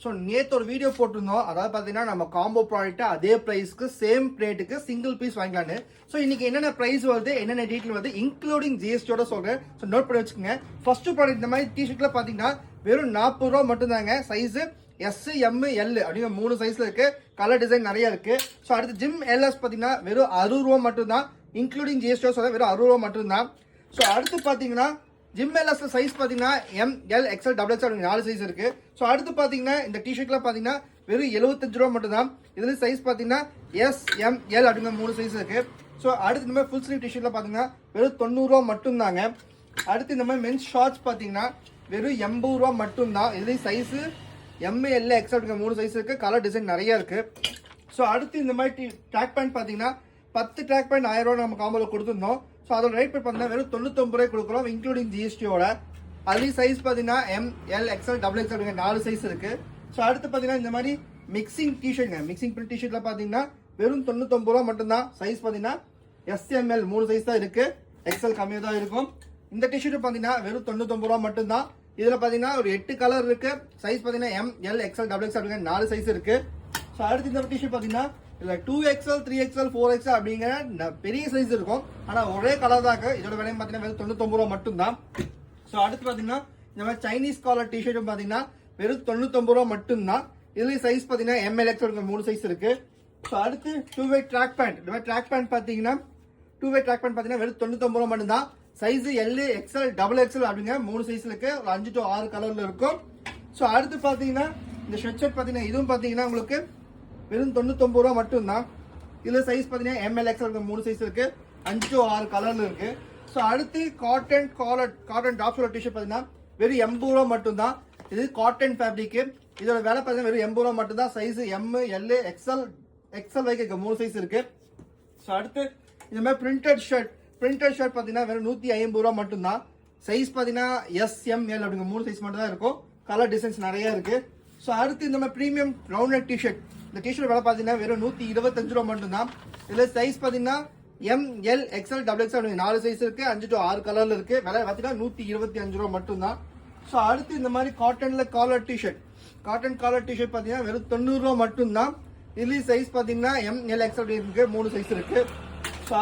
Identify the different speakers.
Speaker 1: So நேற்று ஒரு video போட்டிருந்தோம். அதாவது பார்த்தீங்கன்னா நம்ம காம்போ ப்ராடக்ட்டை அதே ப்ரைஸ்க்கு சேம் ரேட்டுக்கு சிங்கிள் பீஸ் வாங்கிக்கலான்னு. ஸோ இன்னைக்கு என்னென்ன ப்ரைஸ் வருது, என்னென்ன டீட்டெயில் வருது, இன்க்ளூடிங் ஜிஎஸ்டியோட சொல்கிறேன். ஸோ நோட் பண்ணி வச்சுக்கோங்க. ஃபர்ஸ்ட் ப்ராடக்ட் இந்த மாதிரி டிஷர்ட்ல பார்த்தீங்கன்னா வெறும் 40 ரூபா மட்டும்தாங்க. சைஸு எஸ், எம், எல் அப்படிங்கிற 3 சைஸ்ல இருக்கு. கலர் டிசைன் நிறைய இருக்கு. ஸோ அடுத்து ஜிம் எல்எஸ் பார்த்தீங்கன்னா வெறும் 60 ரூபா மட்டும்தான். இன்க்ளூடிங் ஜிஎஸ்டியோ சொல்ல வெறும் 60 ரூபா மட்டும்தான். ஸோ அடுத்து பார்த்தீங்கன்னா ஜிம் எல்எஸ் சைஸ் பார்த்தீங்கன்னா M, L, XL, double XL 4 size இருக்கு. ஸோ அடுத்து பார்த்தீங்கன்னா இந்த டிஷர்ட்ல பார்த்தீங்கன்னா வெறும் 75 ரூபா மட்டும் தான். இதுல சைஸ் பார்த்தீங்கன்னா எஸ், எம், எல் அப்படிங்கிற 3 சைஸ் இருக்கு. ஸோ அடுத்து இந்த மாதிரி ஃபுல் ஸ்லீவ் டிஷர்ட்ல பார்த்தீங்கன்னா வெறும் 90 ரூபா மட்டும் தாங்க. அடுத்து இந்த மாதிரி மென்ஸ் ஷார்ட்ஸ் பார்த்தீங்கன்னா வெறும் 80 ரூபா மட்டும் தான். இதுலேயும் சைஸ் எம், எல், எக்ஸ்எல் அப்படிங்கிற 3 சைஸ் இருக்கு. கலர் டிசைன் நிறைய இருக்கு. ஸோ அடுத்து இந்த மாதிரி ட்ராக் பேண்ட் பார்த்தீங்கன்னா 10 ட்ராக் பேண்ட் 1000 ரூபா நம்ம காம்போல கொடுத்துருந்தோம். ஸோ அதோட ரேட் பார்த்தீங்கன்னா வெறும் 99 ரூபாய் கொடுக்குறோம், இன்க்ளூடிங் ஜிஎஸ்டியோட. அதுலேயும் சைஸ் பார்த்தீங்கன்னா M, L, XL, double XL அப்படிங்கிற 4 சைஸ் இருக்கு. ஸோ அடுத்து பார்த்தீங்கன்னா இந்த மாதிரி மிக்சிங் டிஷர்ட்ங்க, மிக்சிங் பிரிண்ட் டிஷர்ட்ல பார்த்தீங்கன்னா வெறும் 99 ரூபா மட்டும்தான். சைஸ் பார்த்தீங்கன்னா எஸ்எம்எல் 3 சைஸ் தான் இருக்கு. எக்ஸ்எல் கம்மியாக தான் இருக்கும். இந்த டிஷர்ட் பார்த்தீங்கன்னா வெறும் 99 ரூபா மட்டும்தான். இதில் பார்த்தீங்கன்னா ஒரு 8 கலர் இருக்கு. சைஸ் பார்த்தீங்கன்னா M, L, XL, double XL அப்படிங்கிற 4 சைஸ் இருக்கு. ஸோ அடுத்து இந்த டிஷர்ட் பார்த்தீங்கன்னா இல்லை 2XL, 3XL, 4XL அப்படிங்கிற பெரிய சைஸ் இருக்கும். ஆனால் ஒரே கலர் தான் இருக்கு. இதோட விலையும் பார்த்தீங்கன்னா வெறும் 99 ரூபா மட்டும்தான். ஸோ அடுத்து பார்த்தீங்கன்னா இந்த மாதிரி சைனீஸ் காலர் டிஷர்ட்டும் பார்த்தீங்கன்னா வெறும் 99 ரூபா மட்டும்தான். இதுலேயும் சைஸ் பார்த்தீங்கன்னா ML, XL 3 சைஸ் இருக்கு. ஸோ அடுத்து 2-way ட்ராக் பேண்ட். இந்த மாதிரி ட்ராக் பேண்ட் பார்த்தீங்கன்னா 2-way ட்ராக் பேண்ட் பார்த்தீங்கன்னா வெறும் 99 ரூபா மட்டும்தான். Size L, XL, double XL அப்படிங்கிற 3 சைஸ்ல இருக்கு. ஒரு 5 to 6 கலர்ல இருக்கும். ஸோ அடுத்து பார்த்தீங்கன்னா இந்த ஷர்ட் பார்த்தீங்கன்னா இதுவும் பார்த்தீங்கன்னா உங்களுக்கு வெறும் 99 ரூபா மட்டும்தான். இதுல சைஸ் பார்த்தீங்கன்னா ML, XL 3 சைஸ் இருக்கு. 5 to 6 கலர்ல இருக்கு. ஸோ அடுத்து காட்டன் டாப் ஷோல்டர் டிஷர்ட் பார்த்தீங்கன்னா வெறும் 80 ரூபா மட்டும்தான். இது காட்டன் ஃபேப்ரிக். இதோட விலை பார்த்தீங்கன்னா வெறும் 80 ரூபா மட்டும்தான். சைஸ் எம், எல், எக்ஸ்எல் வரைக்கும் 3 சைஸ் இருக்கு. ஸோ அடுத்து இந்த மாதிரி பிரிண்டட் ஷர்ட் பார்த்தீங்கன்னா வெறும் 150 ரூபா மட்டும்தான். சைஸ் பார்த்தீங்கன்னா எஸ், எம், எல் அப்படிங்கிற 3 சைஸ் மட்டும் தான் இருக்கும். கலர் டிசைன்ஸ் நிறைய இருக்கு. ஸோ அடுத்து இந்த மாதிரி ப்ரீமியம் ரவுண்ட் நெக் டிஷர்ட். இந்த டிஷர்ட் விலை பார்த்தீங்கன்னா வெறும் 125 ரூபா மட்டும்தான். இதுல சைஸ் பார்த்தீங்கன்னா M, L, XL, double XL 4 size இருக்கு. 5 to 6 கலர்ல இருக்கு. விலை பார்த்தீங்கன்னா 125 ரூபா மட்டும்தான். ஸோ அடுத்து இந்த மாதிரி காட்டன் காலர் டிஷர்ட் பார்த்தீங்கன்னா வெறும் 90 ரூபா மட்டும்தான். இதுலயும் சைஸ் பார்த்தீங்கன்னா எம், எல், எக்ஸ்எல் இருக்கு. 3 சைஸ் இருக்கு.